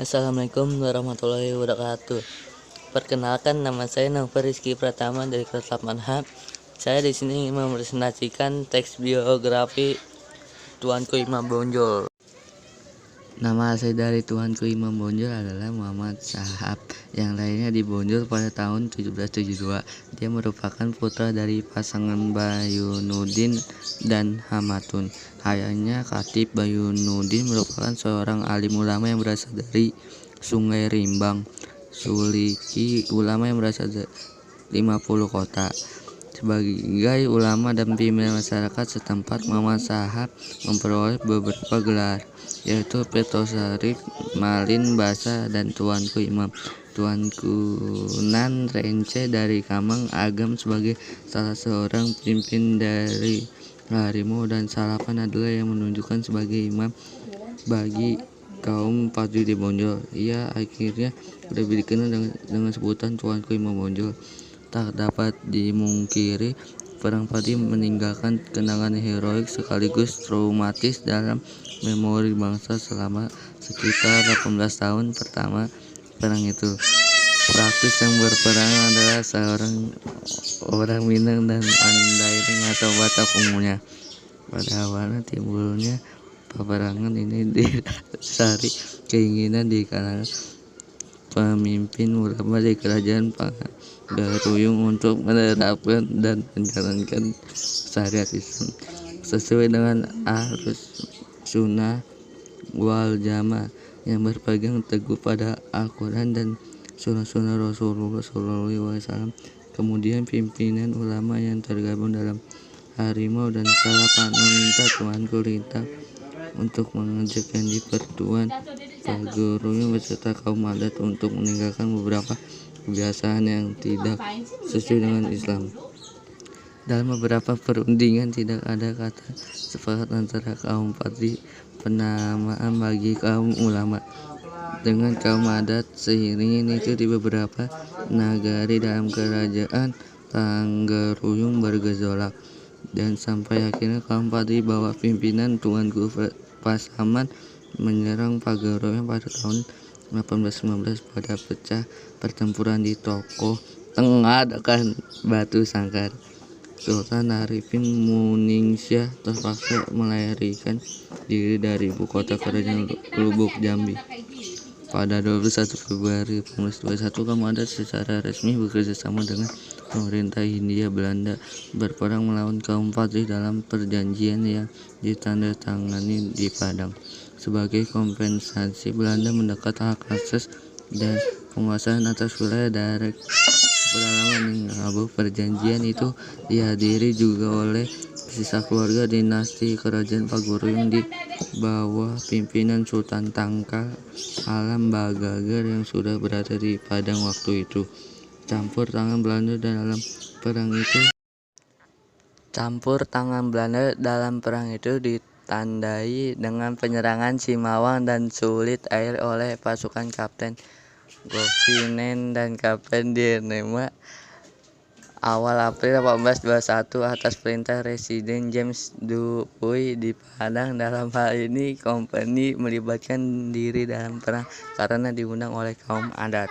Assalamualaikum warahmatullahi wabarakatuh. Perkenalkan, nama saya Nova Rizky Pratama dari kelas 8H. Saya di sini ingin mempresentasikan teks biografi Tuanku Imam Bonjol. Nama asli dari Tuanku Imam Bonjol adalah Muhammad Syahab, yang lahirnya di Bonjol pada tahun 1772. Dia merupakan putra dari pasangan Bayunuddin dan Hamatun. Ayahnya Khatib Bayunuddin merupakan seorang alim ulama yang berasal dari Sungai Rimbang, Suliki ulama yang berasal dari 50 kota. Sebagai ulama dan pimpinan masyarakat setempat, Muhammad Syahab memperoleh beberapa gelar, yaitu Petosarif, Malin Basa, dan Tuanku Imam. Tuankunan Rence dari Kamang Agam sebagai salah seorang pemimpin dari Harimau, dan Salapan adalah yang menunjukkan sebagai imam bagi kaum Padri di Bonjol. Ia akhirnya lebih dikenal dengan sebutan Tuanku Imam Bonjol. Tak dapat dimungkiri, perang Padi meninggalkan kenangan heroik sekaligus traumatis dalam memori bangsa selama sekitar 18 tahun pertama perang itu. Praktis yang berperang adalah seorang orang Minang dan Mandailing atau Batak umumnya. Pada awalnya timbulnya peperangan ini didasari keinginan di kalangan pemimpin ulama di kerajaan Pagaruyung untuk menerapkan dan menjalankan syariat Islam sesuai dengan Ahlus Sunnah wal Jamaah yang berpegang teguh pada Al-Quran dan sunnah-sunnah Rasulullah SAW. Kemudian pimpinan ulama yang tergabung dalam Harimau dan Salapan meminta Tuanku Lintang untuk mengajakkan di Pertuan Pagaruyung beserta kaum adat untuk meninggalkan beberapa kebiasaan yang tidak sesuai dengan Islam. Dalam beberapa perundingan tidak ada kata sepakat antara kaum Padri penamaan bagi kaum ulama dengan kaum adat. Seiring itu di beberapa nagari dalam kerajaan Pagaruyung bergejolak, dan sampai akhirnya kaum Padri bawah pimpinan Tuanku Pasaman menyerang Pagaruyung pada tahun 1819. Pada pecah pertempuran di Tokoh Tengah dekat Batu Sangkar, Sultan Arifin Muningsyah terpaksa melarikan diri dari ibu kota kerajaan Lubuk Jambi. Pada 21 Februari 1821, kaum adat secara resmi bekerja sama dengan pemerintah Hindia Belanda berperang melawan kaum Padri dalam perjanjian yang ditandatangani di Padang. Sebagai kompensasi, Belanda mendapat hak akses dan penguasaan atas wilayah daerah pedalaman Abu. Perjanjian itu dihadiri juga oleh sisa keluarga dinasti kerajaan Pagaruyung di bawah pimpinan Sultan Tangkal Alam Bagagar yang sudah berada di Padang waktu itu. Campur tangan Belanda dalam perang itu ditandai dengan penyerangan Simawang dan Sulit Air oleh pasukan Kapten Govinen dan Kapten Dirnema awal April 1821 atas perintah Residen James Dupuy di Padang. Dalam hal ini, kompeni melibatkan diri dalam perang karena diundang oleh kaum adat.